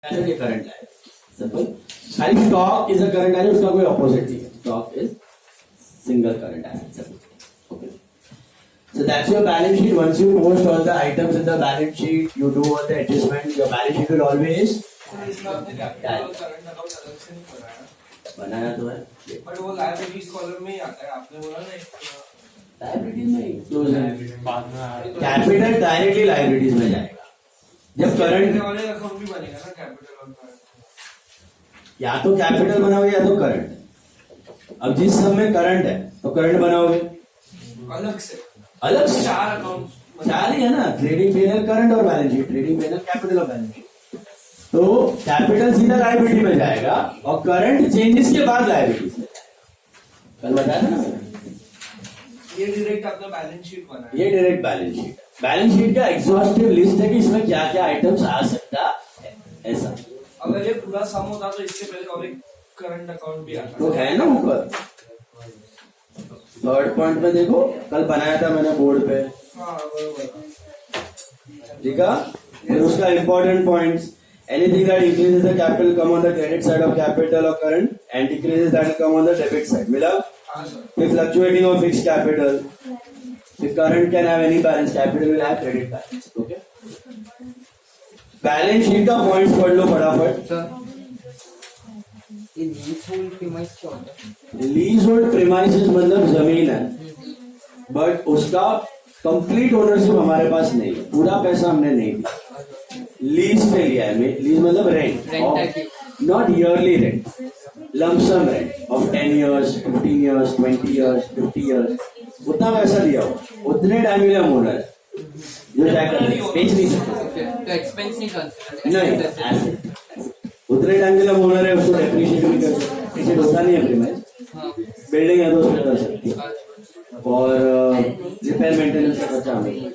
ऐसा कि करंट है सिंपल। खाली स्टॉक इज अ करंट है, उसका कोई ऑपोजिट नहीं है। स्टॉक इज सिंगल करंट है simple. Okay, so that's your balance sheet. Once you post all the items in the balance sheet, you do all the adjustments, your balance sheet will always बनाया तो है, but वो liabilities column में ही आता है। आपने बोला ना लायबिलिटीज में कैपिटल डायरेक्टली लायबिलिटीज में जाएगा। जब करंट वाले अकाउंट भी बनेगा ना कैपिटल और करंट, या तो कैपिटल बनाओगे या तो करंट। अब जिस समय करंट है तो करंट बनाओगे अलग से चार अकाउंट चार ही है ना, ट्रेडिंग पेनल, करंट और balance sheet. Trading panel, capital और बैलेंस शीट। तो कैपिटल सीधा लायबिलिटी में जाएगा और करंट चेंजेस के बाद लायबिलिटीज में जाएगा। कल बताया ना ये डायरेक्ट अपना बैलेंस शीट बना है। ये direct balance sheet. Balance sheet का एग्जॉस्टिव लिस्ट है कि इसमें क्या क्या आइटम्स आ सकता है। ऐसा अगर ये पूरा सम होता तो इसके पहले और एक करंट अकाउंट भी आता तो है ना ऊपर थर्ड पॉइंट में देखो, कल बनाया था मैंने बोर्ड पे, हाँ बराबर। ठीक है। फिर उसका important points, anything that increases the capital come on the credit side of capital or current and decreases that will come on the debit side. मिला? If fluctuating or fixed capital, the current can have any balance, capital will have credit balance. Okay? Balance sheet का points पढ़ लो फटाफट। Lease hold premises मतलब जमीन है, but उसका complete ownership हमारे पास नहीं है, पूरा पैसा हमने नहीं दिया, लीज पे लिया है। लीज मतलब rent, not yearly rent, lump sum rent of 10 years, 15 years, 20 years, 50 years, उतना पैसा दिया हो, उतने टाइम मिले हम ओनर जो बेच नहीं सकते, तो एक्सपेंस नहीं करते नहीं, उतने टाइम के लिए ओनर है, उसको डेप्रिशिएट भी कर सकते, इसे होता नहीं है प्रीमाइस। बिल्डिंग है तो उसमें कर सकती है, और रिपेयर मेंटेनेंस का खर्चा हमें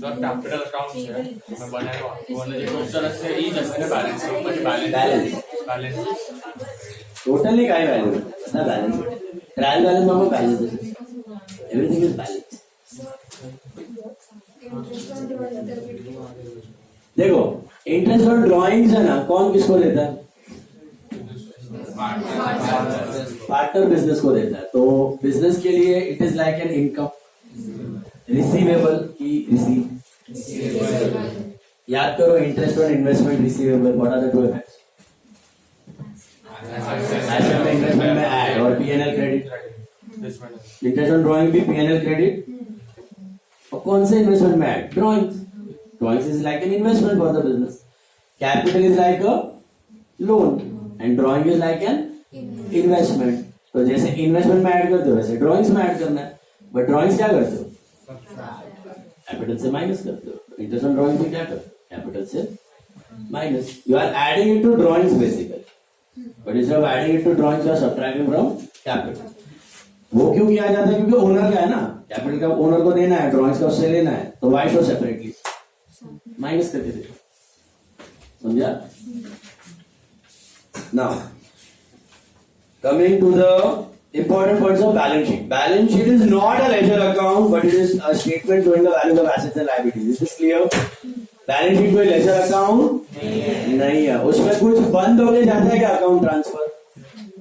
सर कैपिटल अकाउंट है मैं बनाएगा वो ये उस तरह से ही जैसे बैलेंस बैलेंस टोटल नहीं काय वैल्यू ना, बैलेंस ट्रायल बैलेंस में बैलेंस, एवरीथिंग इज बैलेंस। देखो इंटरेस्ट ऑन ड्राइंग्स है ना, कौन किसको देता है? पार्टनर बिजनेस को देता है। तो बिजनेस के लिए it is like an income, receivable की रिसीव। याद करो, interest on investment, receivable, what are the two effects? Asset में इन्वेस्टमेंट में ऐड और PNL credit. Interest on drawing भी पीएनएल क्रेडिट, और कौन से इन्वेस्टमेंट में add? Drawings. Drawings is like an investment for the business, capital is like a loan and drawing is like an investment. तो जैसे investment में add करते हो वैसे ड्राइंग्स में ऐड करना है, बट ड्राइंग्स क्या करते हो? कैपिटल से माइनस करते हो। इंटरेस्ट ऑन ड्राइंग भी क्या करते हो? कैपिटल से minus. You are adding it to drawings basically, but instead of adding it to drawings you are subtracting from capital. वो क्यों किया जाता है? क्योंकि ओनर का है ना, कैपिटल का ओनर को देना है, ड्राइंग्स का उससे लेना है, तो वाई शो सेपरेटली माइनस करके देखो, समझा? Now coming to the important points of balance sheet. Balance sheet is not a ledger account, but it is a statement showing the values of assets and liabilities. Is this clear? Balance sheet कोई ledger account नहीं है। उसमें कुछ बंद होके जाता है क्या? अकाउंट ट्रांसफर,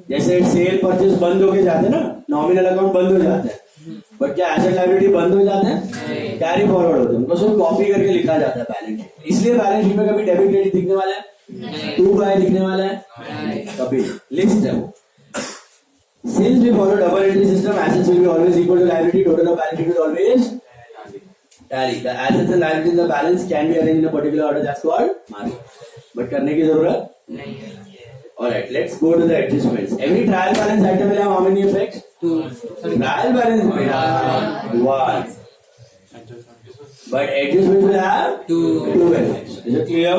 जैसे सेल परचेज बंद होके जाते हैं ना, नॉमिनल अकाउंट बंद हो जाते हैं, बट क्या एसेट लायबिलिटी बंद हो जाते हैं? कैरी फॉरवर्ड होते हैं, उनको सिर्फ कॉपी करके लिखा जाता है बैलेंस शीट। इसलिए बैलेंस शीट में कभी डेबिट क्रेडिट दिखने वाला है? 2 बाय दिखने वाला है? कभी लिस्ट है वो। Since we follow double entry system, assets will be always equal to liability. Total of balance sheet will always tally. The assets and liabilities in the balance can be arranged in a particular order. That's called mark. But करने की जरूरत नहीं है। Alright, let's go to the adjustments. Every trial balance item will have how many effects? 2. Trial balance will have 1. But adjustment will have 2 effects. Is it clear?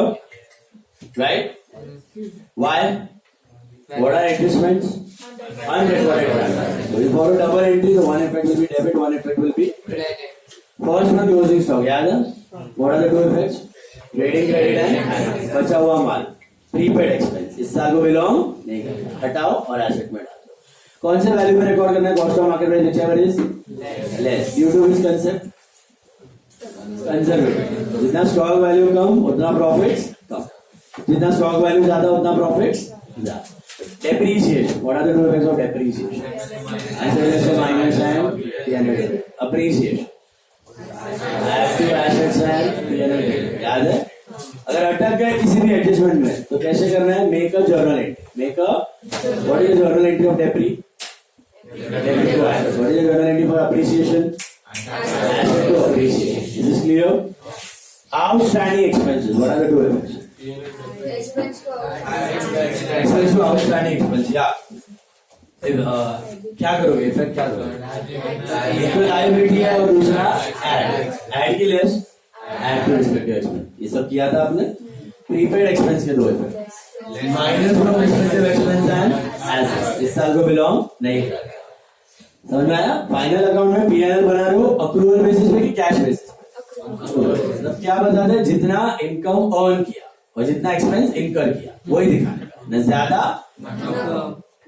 Right? Why? What are adjustments? Unrecorded transactions. So we follow double entry, so one effect will be debit, one effect will be credit. First one closing stock, याद है? What are the 2 effects? Trading credit and बचा हुआ माल, prepaid expense। इस साल को belong नहीं करना, हटाओ और asset में डालो। कौन से वैल्यू पे रिकॉर्ड करना है? Cost of market price whichever is less due to which concept? Conservative. जितना स्टॉक वैल्यू कम उतना प्रॉफिट्स कम। जितना स्टॉक वैल्यू ज्यादा उतना प्रॉफिट ज्यादा. Depreciation. What are the two effects of depreciation? Assets minus and P&L. Appreciation. Active assets and P&L. याद है? अगर अटक गए किसी भी एडजस्टमेंट में तो कैसे करना है? Make a journal entry. Make a what is journal entry of depre? Debit to assets. What is the journal entry for appreciation? Asset to appreciation. Is this clear? Outstanding expenses. What are the two effects? Expense to Expense to outstanding expense. Yeah. क्या करोगे? Effect क्या करोगे? एक तो liability है और दूसरा add की less add to respective expense. ये सब किया था आपने. प्रीपेड एक्सपेंस के दो effect. Minus from respective expense and assets. इस साल को बिलोंग नहीं करेगा. समझ में आया? फाइनल अकाउंट में पीएनएल बना रहे हो अक्रूवल बेसिस पे कि कैश बेसिस पे? मतलब क्या बताते हैं? जितना इनकम अर्न किया और जितना एक्सपेंस इनकर किया वही दिखाने का. न ज्यादा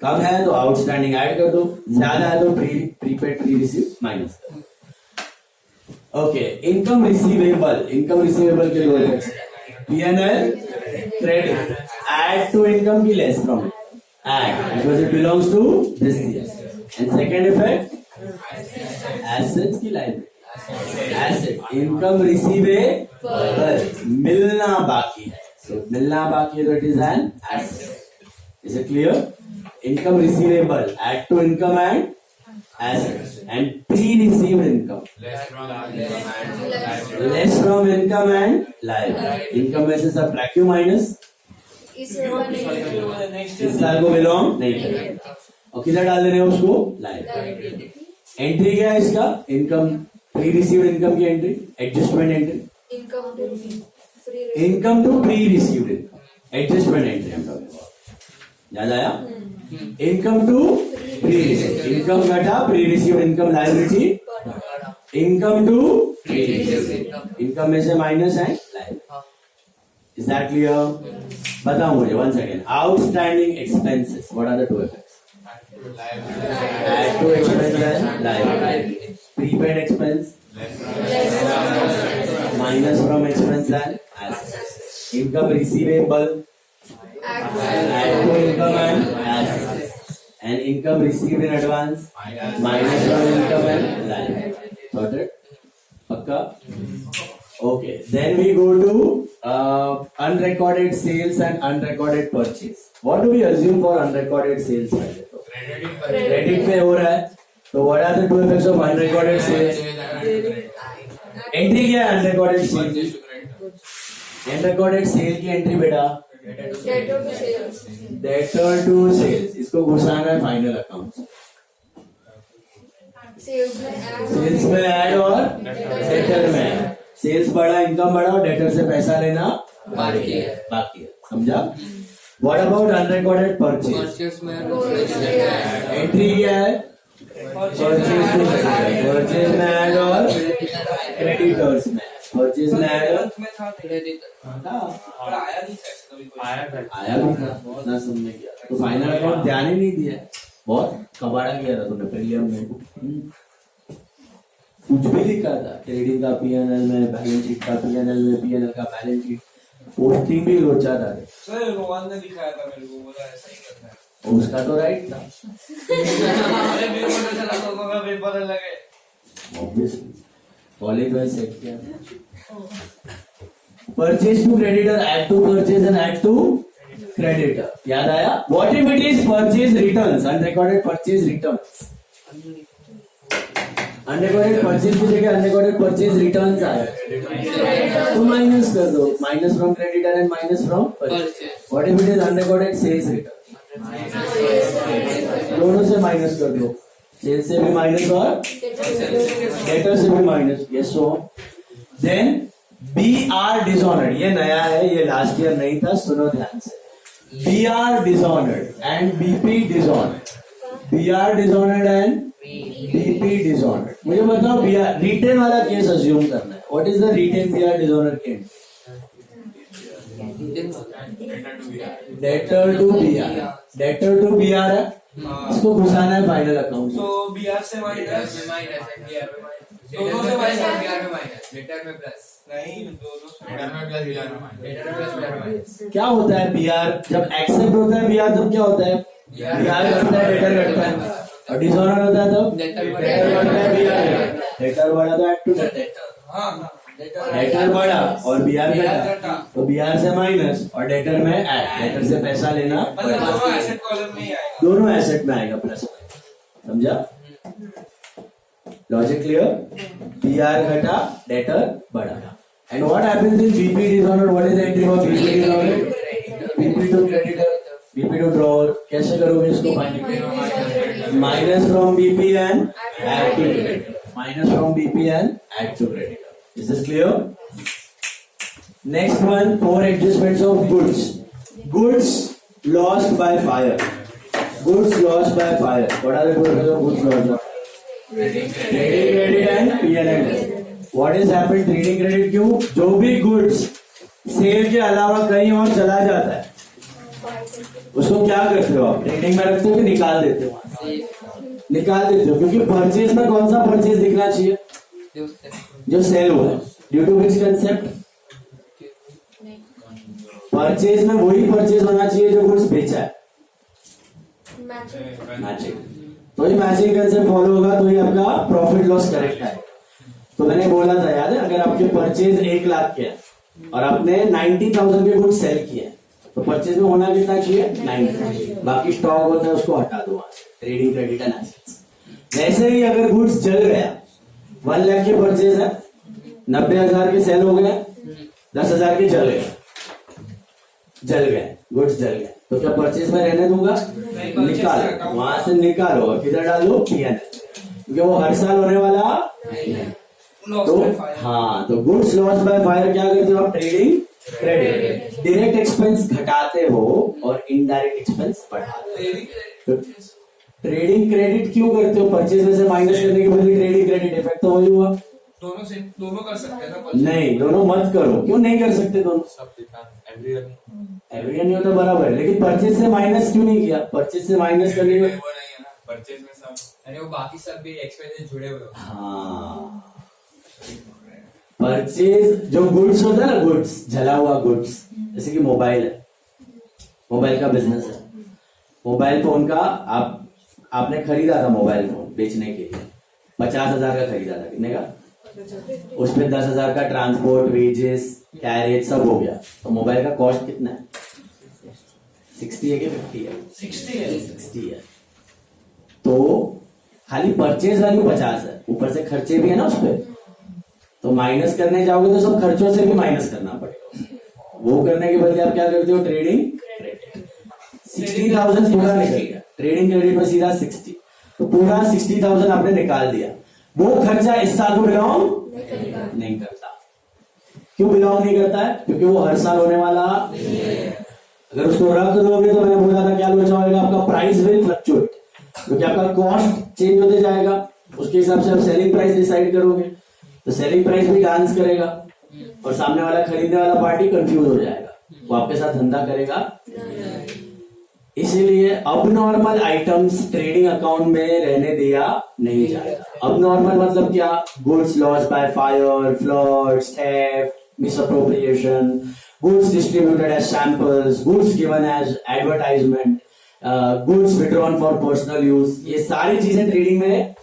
कम है तो आउटस्टैंडिंग ऐड कर दो, ज्यादा है तो प्रीपेड प्री रिसीव माइनस कर दो. Okay. Income receivable. Income receivable के दो effects. PNL credit add to income की less from add because it belongs to this year. And second effect assets की लायबिलिटी. एसेट इनकम रिसीवेबल मिलना बाकी है. So मिलना बाकी है तो it is an asset. Is it clear? Income receivable add to income and assets and pre-received income less from income and liability. Income में से subtract क्यों minus? इस साल को belong नहीं करेगा. और किधर डाल देने उसको? liability. एंट्री क्या है इसका? इनकम pre-received income की entry. Adjustment entry. Income to pre-received income. Adjustment entry हम लोग. याद आया? Income to pre receive. Income घटा pre receive income liability. Income to pre receive. Income में से माइनस है लायबिलिटी. Is that clear? बताओ मुझे one second. Outstanding expenses. What are the two effects? Add to expense and liability. Prepaid expense minus from expense and assets. Income receivable add to income and assets and income received in advance minus from income and liability. Got it? Pakka? Okay. Then we go to unrecorded sales and unrecorded purchase. What do we assume for unrecorded sales? Credit पे हो रहा है. So what are the two effects of unrecorded sales? Entry क्या है unrecorded sales? Unrecorded sale की entry बेटा debtor to sales. इसको घुसाना है फाइनल अकाउंट. सेल्स में ऐड और डेटर में. सेल्स बढ़ा इनकम बढ़ा और डेटर से पैसा लेना बाकी है. समझा? What about unrecorded purchase? Entry क्या है? परचेज में ऐड और क्रेडिटर्स में. परचेज में ऐड और आया भी था ना समझ गया. तो फाइनल अकाउंट ध्यान ही नहीं दिया. बहुत कबाड़ा किया था तुमने प्रीलियम में. कुछ भी लिखा था. ट्रेडिंग का पीएनएल में, बैलेंस शीट का पीएनएल में, पीएनएल का बैलेंस शीट. पोस्टिंग भी लोचा था. सर रोहन ने दिखाया था मेरे को. बोला ऐसा ही करना है. उसका तो राइट था. अरे पेपर में चला तो पेपर लगे. ऑब्वियसली कॉलेज में सेट किया. Purchase to creditor, add to purchase and add to creditor. याद आया? What if it is purchase returns? Unrecorded purchase returns. Unrecorded purchase की जगह unrecorded purchase returns आया. तो माइनस कर दो. Minus from creditor and minus from purchase. What if it is unrecorded sales return? दोनों से माइनस कर दो. सेल्स से भी माइनस और डेटर से भी minus. Yes. So then BR dishonored. ये नया है, ये लास्ट ईयर नहीं था. सुनो ध्यान से. BR dishonored and BP dishonored. BR dishonored and BP dishonored. मुझे बताओ BR रिटेन वाला केस अज्यूम करना है. What is the retain BR dishonored case? Debtor to BR. Debtor to BR है. इसको घुसाना है फाइनल अकाउंट. तो BR से माइनस दोनों से माइनस BR में माइनस, डेटर में प्लस, नहीं दोनों से डेटर में प्लस BR में माइनस। डेटर में प्लस BR में माइनस। क्या होता है BR जब एक्सेप्ट होता है BR तब क्या होता है BR घटता है डेटर घटता है और डिसऑनर होता है तब डेटर बढ़ता है BR डेटर बढ़ा तो ऐड टू डेटर हाँ डेटर बढ़ा और BR घटा तो BR से माइनस और डेटर में ऐड डेटर से पैसा लेना मतलब दोनों एसेट कॉलम में ही आएगा दोनों एसेट में आएगा प्लस समझा लॉजिक क्लियर BR घटा डेटर बढ़ा and what happens in BP dishonour what is the entry for BP dishonour BP to creditor BP to drawer कैसे करोगे इसको minus from BP and add to creditor minus from BP and add to creditor is this clear next one four adjustments of goods lost by fire goods lost by fire what are the goods lost by trading credit and P&L what is happened trading credit क्यों जो भी goods cell के अलावा कहीं और चला जाता है उसको क्या करते हो आप ट्रेडिंग में रखते हो कि निकाल देते हो निकाल देते हो क्योंकि परचेज में कौन सा परचेज दिखना चाहिए जो सेल हुआ है due to which concept purchase में वही परचेज होना चाहिए जो गुड्स बेचा है मैचिंग तो ये मैचिंग कंसेप्ट फॉलो होगा तो ये आपका प्रॉफिट लॉस करेक्ट है तो मैंने बोला था याद है अगर आपके परचेज 1 लाख के है और आपने 90,000 के गुड्स सेल किए तो परचेज में होना कितना चाहिए 90 बाकी स्टॉक होता है उसको हटा दो ट्रेडिंग क्रेडिट एंड एसेट्स वैसे ही अगर गुड्स जल गया 1 लाख के परचेज है 90,000 के सेल हो गए 10,000 के जल गए गुड्स जल गए तो क्या परचेज में रहने दूंगा निकालो वहां से निकालो और किधर डालो P&L क्योंकि वो हर साल होने वाला तो हाँ तो गुड्स लॉस बाय फायर क्या करते हो आप ट्रेडिंग क्रेडिट डायरेक्ट एक्सपेंस घटाते हो और इनडायरेक्ट एक्सपेंस बढ़ाते हो ट्रेडिंग क्रेडिट क्यों करते हो परचेज में से माइनस करने के बदले ट्रेडिंग क्रेडिट इफेक्ट तो वही हुआ दोनों कर सकते हैं ना नहीं दोनों मत करो क्यों नहीं कर सकते दोनों सब दिखा एवरी ईयर एवरी नहीं होता बराबर है लेकिन परचेज से माइनस क्यों नहीं किया परचेज से माइनस करने में वो नहीं है ना परचेज में सब अरे वो बाकी सब भी एक्सपेंसेस जुड़े हुए होते हाँ परचेज जो गुड्स होता है ना गुड्स जला हुआ गुड्स जैसे कि मोबाइल है मोबाइल का बिजनेस है मोबाइल फोन का आपने खरीदा था मोबाइल फोन बेचने के लिए 50,000 का खरीदा था कितने का उसमें 10,000 का ट्रांसपोर्ट वेजेस कैरेज सब हो गया तो मोबाइल का कॉस्ट कितना है 60 है कि 50 है 60 है तो खाली परचेज वैल्यू 50 है ऊपर से खर्चे भी है ना उस पर तो माइनस करने जाओगे तो सब खर्चों से भी माइनस करना पड़ेगा वो करने के बदले आप क्या करते हो ट्रेडिंग 60,000 पूरा निकल गया ट्रेडिंग क्रेडिट में सीधा 60 तो पूरा 60,000 आपने निकाल दिया वो खर्चा इस साल को बिलोंग नहीं करता क्यों बिलोंग नहीं करता है क्योंकि वो हर साल होने वाला अगर उसको रख दोगे तो मैंने बोला था क्या बचा होगा आपका प्राइस विल फ्लक्चुएट क्योंकि आपका कॉस्ट चेंज होते जाएगा उसके हिसाब से आप सेलिंग प्राइस डिसाइड करोगे तो सेलिंग प्राइस भी डांस करेगा और सामने वाला खरीदने वाला पार्टी कंफ्यूज हो जाएगा वो आपके साथ धंधा करेगा इसीलिए अब आइटम्स ट्रेडिंग अकाउंट में रहने दिया नहीं जाएगा अब मतलब क्या goods loss by fire floods theft misappropriation goods distributed as samples goods given as advertisement goods withdrawn for personal use ये सारी चीजें ट्रेडिंग में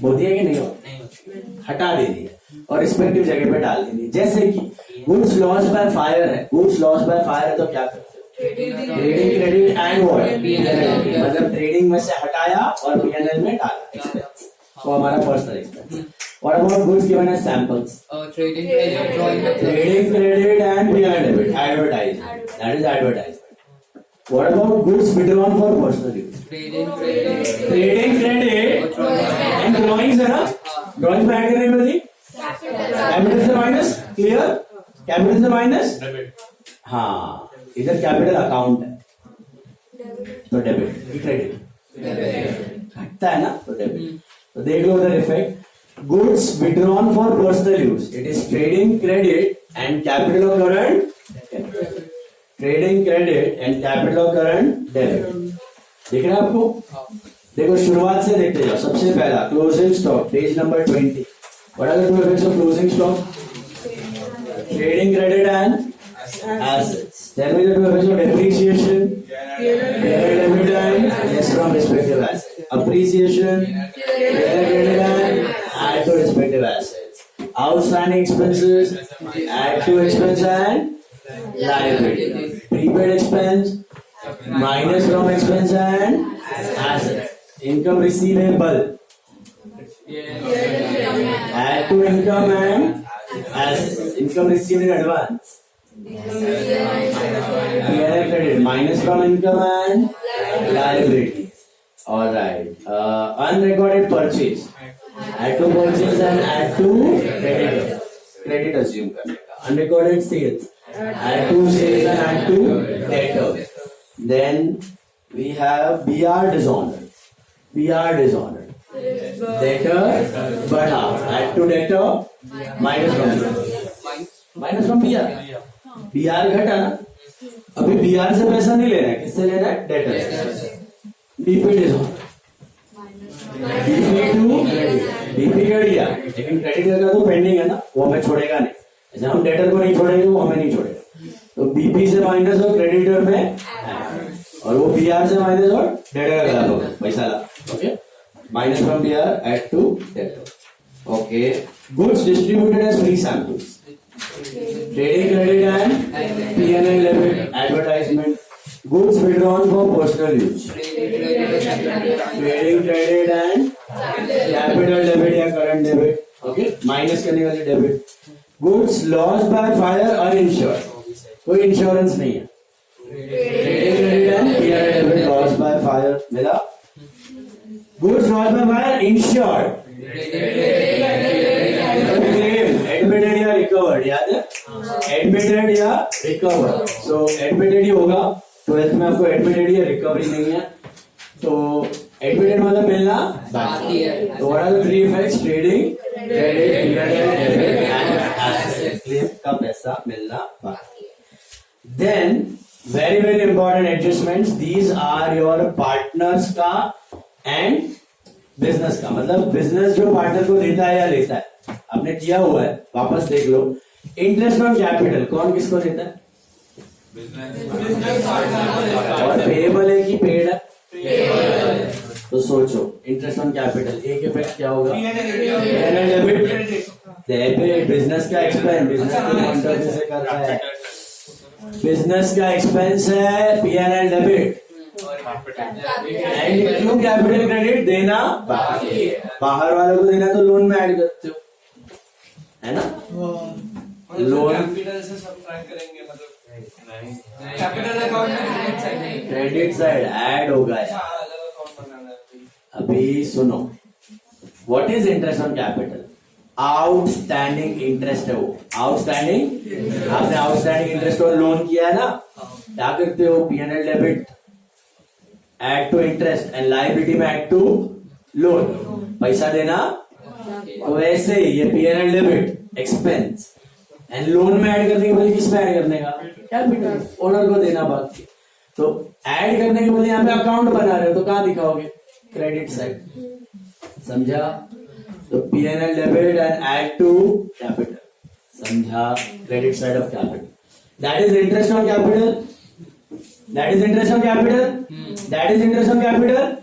होती है कि नहीं होती हटा देनी है और रिस्पेक्टिव जगह पे डाल देनी जैसे कि गुड्स लॉस बाय फायर है गुड्स लॉस बाय फायर है तो क्या करते ट्रेडिंग क्रेडिट एंड व्हाट मतलब ट्रेडिंग में से हटाया और P&L में डाला एक्सपेंस तो हमारा personal expense what about goods given as samples trading credit and P&L debit advertisement that is advertisement what about goods withdrawn for personal use trading credit and drawings है ना ड्राइंग में add करने के बदले capital से minus clear capital से minus हाँ इधर कैपिटल अकाउंट है तो डेबिट क्रेडिट घटता है ना तो डेबिट तो देख लो उधर effect goods withdrawn for personal use it is trading credit and capital of current trading credit and capital of current debit दिख रहा है आपको देखो शुरुआत से देखते जाओ सबसे पहला closing stock page number 20 What are the two effects of closing stock? Trading credit and assets. Tell me the two effects of depreciation. Debit and less from respective assets. Appreciation. Credit and add to respective assets. Outstanding expenses. Add to expense and liability. Prepaid expense. Minus from expense and assets. Income receivable. Add to income and assets. Income received in advance. P&L credit. Minus from income and liabilities. Alright. Unrecorded purchase. Add to purchase and add to credit. Credit assume करने का. Unrecorded sales. Add to sales and add to debtor. Then we have BR dishonored. BR dishonored. Debtor बढ़ा. Add to debtor. Minus from BR. BR घटा ना. अभी BR से पैसा नहीं लेना है. किससे लेना है? Debtor. BP dishonored. BP कर दिया, लेकिन क्रेडिट का तो पेंडिंग है ना, वो हमें छोड़ेगा नहीं. जैसे हम डेटर को नहीं छोड़ेंगे, वो हमें नहीं छोड़ेगा. तो बीपी से माइनस और क्रेडिटर में, और वो बीआर से माइनस और डेटर का होगा पैसा ला. Okay, minus from BR add to debtor. Okay, goods distributed as free samples. Trading credit and P&L debit. Advertisement. Goods withdrawn for personal use. Trading credit and capital debit या current debit. Okay, minus करने वाले debit. Goods lost by fire uninsured. कोई insurance नहीं है. Trading credit and P&L debit lost by fire मिला. Goods lost by fire insured. Claim admitted या recovered. याद है? Admitted या recovered. So admitted ही होगा. 12th में आपको एडमिटेड या रिकवरी नहीं है, तो एडमिटेड मतलब मिलना बाकी है. तो what are the three effects? Trading credit claim का पैसा मिलना बाकी है. Then very very important adjustments. These are your partners का एंड बिजनेस का. मतलब बिजनेस जो पार्टनर को देता है या लेता है, आपने किया हुआ है, वापस देख लो. इंटरेस्ट ऑन कैपिटल कौन किसको देता है? और पेएबल है कि पेड है? तो सोचो, इंटरेस्ट ऑन कैपिटल एक इफेक्ट क्या होगा? P&L debit. डेबिट बिजनेस का एक्सपेंस, बिजनेस को कॉन्ट्रैक्ट से कर रहा है, बिजनेस का एक्सपेंस है P&L डेबिट. एंड क्यों कैपिटल क्रेडिट देना बाकी है? बाहर वालों को देना तो लोन में ऐड करते हो, है ना? लोन कैपिटल से सब्ट्रैक्ट करेंगे, मतलब कैपिटल अकाउंट में क्रेडिट साइड ऐड होगा. अलग अकाउंट बनाना है. अभी सुनो, what is interest on capital? Outstanding interest है वो. आउटस्टैंडिंग, आपने आउटस्टैंडिंग इंटरेस्ट और लोन किया है ना, क्या करते हो? P&L debit add to interest and liability में ऐड टू लोन. पैसा देना. तो वैसे ही ये P&L debit expense and loan में ऐड करने के बदले किसमें ऐड करने का? कैपिटल. ओनर को देना बाकी. तो ऐड करने के बदले यहाँ पे अकाउंट बना रहे हो, तो कहाँ दिखाओगे? Credit side. समझा? तो P&L debit and add to capital. समझा? Credit side of capital. That is interest on capital. That is interest on capital. That is interest on capital.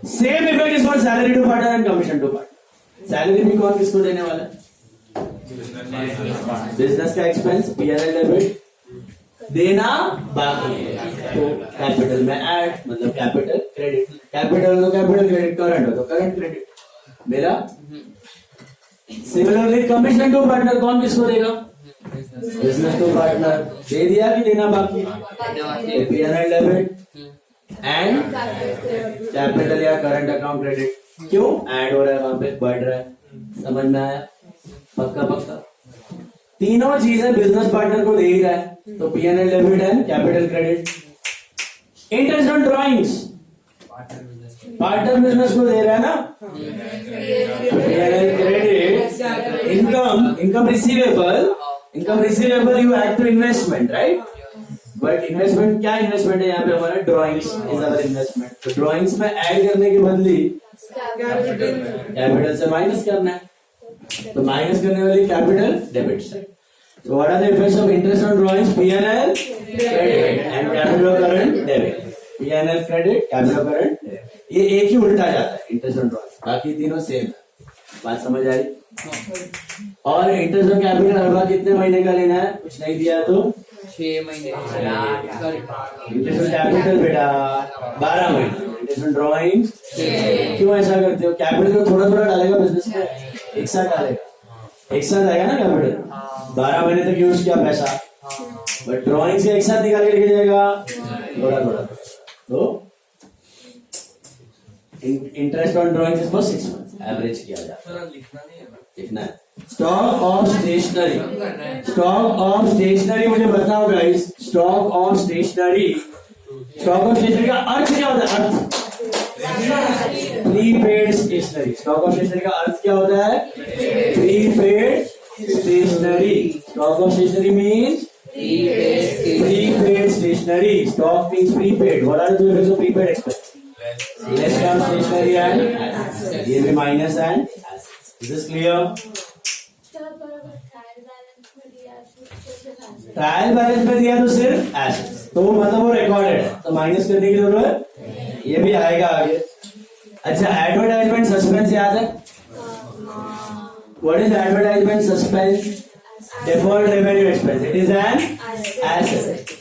Same effect is for salary to partner and commission to partner. Salary भी कौन किसको देने वाला है? Business का expense P&L debit देना बाकी है, तो कैपिटल में ऐड, मतलब कैपिटल क्रेडिट. कैपिटल तो कैपिटल क्रेडिट, करंट हो तो करंट क्रेडिट मेरा. सिमिलरली कमीशन टू पार्टनर कौन किसको देगा? Business to partner. दे दिया कि देना बाकी? P&L डेबिट एंड कैपिटल या करंट अकाउंट क्रेडिट. क्यों ऐड हो रहा है? वहां पे बढ़ रहा है. समझ में आया? पक्का पक्का. तीनों चीजें बिजनेस पार्टनर को दे ही रहा है, तो P&L debit and capital credit. Interest on drawings partner business को दे रहा है ना, P&L credit. Income receivable you add to investment, right? But investment क्या इन्वेस्टमेंट है यहाँ पे? हमारा ड्रॉइंग्स इज अवर इन्वेस्टमेंट. तो ड्रॉइंग्स में ऐड करने के बदले कैपिटल से माइनस करना है. तो माइनस करने वाली capital debit side. So what are the effects of interest on drawings? P&L credit and capital current debit. P&L credit, capital current debit. ये एक ही उल्टा जाता है इंटरेस्ट ऑन ड्रॉइंग, बाकी तीनों सेम है. बात समझ आई? और इंटरेस्ट ऑन कैपिटल हर कितने महीने का लेना है? कुछ नहीं दिया तो 6 महीने इंटरेस्ट ऑन कैपिटल बेटा 12 महीने. इंटरेस्ट ऑन ड्रॉइंग क्यों ऐसा करते हो? कैपिटल को थोड़ा थोड़ा डालेगा बिजनेस में, एक साथ डालेगा, एक साथ आएगा ना कैपिटल. 12 महीने तक यूज किया पैसा, बट ड्रॉइंग से एक साथ निकाल के लेके जाएगा थोड़ा थोड़ा. तो interest on drawing for 6 months average किया जाता है. सर लिखना नहीं है ना. लिखना है. Stock of stationery. Stock of stationery मुझे बताओ guys. Stock of stationery, stock of stationery का अर्थ क्या होता है? अर्थ prepaid stationery. Stock of stationery का अर्थ क्या होता है? Prepaid stationery. Stock of stationery means prepaid stationery. Stock means prepaid. What are the two effects of prepaid expense? Less term stationery and assets. ये भी minus and assets. Is this clear? Trial balance में दिया तो सिर्फ assets. तो मतलब वो recorded है, तो माइनस करने की जरूरत ये भी आएगा आगे. अच्छा, एडवर्टाइजमेंट सस्पेंस याद है? What is advertisement suspense? Deferred revenue expense. It is an asset.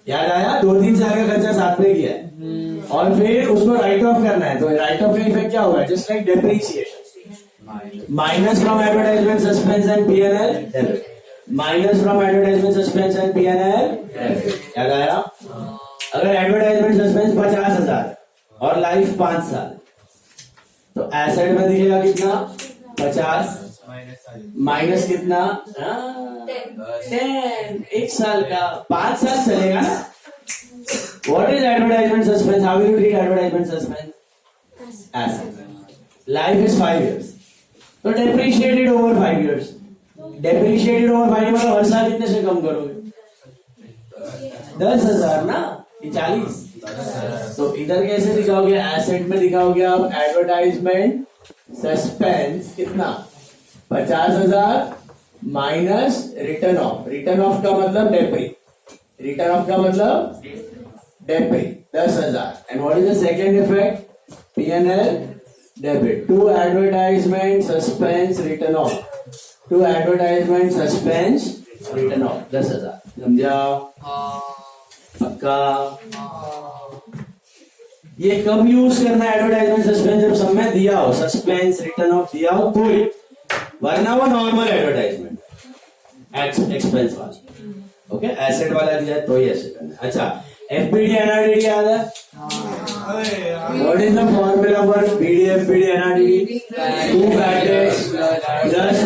याद आया? 2-3 साल का खर्चा साथ में किया है और फिर उसको राइट ऑफ करना है. तो राइट ऑफ का इफेक्ट क्या होगा? Just like depreciation. Minus from advertisement suspense and P&L debit. Minus from advertisement suspense and P&L debit. याद आया? अगर एडवर्टाइजमेंट सस्पेंस 50,000 और लाइफ 5 साल, तो एसेट में दिखेगा कितना? 50 माइनस कितना? 10. 1 साल का 5 साल चलेगा ना. What is advertisement suspense? How will you treat advertisement suspense? Asset. Life is 5 years. तो depreciated over 5 years. Depreciated over 5 years मतलब हर साल कितने से कम करोगे? 10,000 ना, ये 40. तो इधर कैसे दिखाओगे? एसेट में दिखाओगे आप एडवर्टाइजमेंट सस्पेंस कितना? 50,000 minus written off. Written of का मतलब डेप्री. रिटर्न ऑफ का मतलब depre 10,000. And what is the second effect? P&L debit. To advertisement suspense written off. To advertisement suspense written off 10,000. समझा? पक्का? ये कब यूज करना है एडवर्टाइजमेंट सस्पेंस? जब सब में दिया हो, सस्पेंस रिटर्न ऑफ दिया हो तो ही, वरना वो नॉर्मल एडवर्टाइजमेंट एक्सपेंस वाला. ओके, एसेट वाला दिया है तो ही ऐसे करना है. अच्छा, FBD NRDD याद है? What is the formula for BD FBD NRDD? 2 brackets plus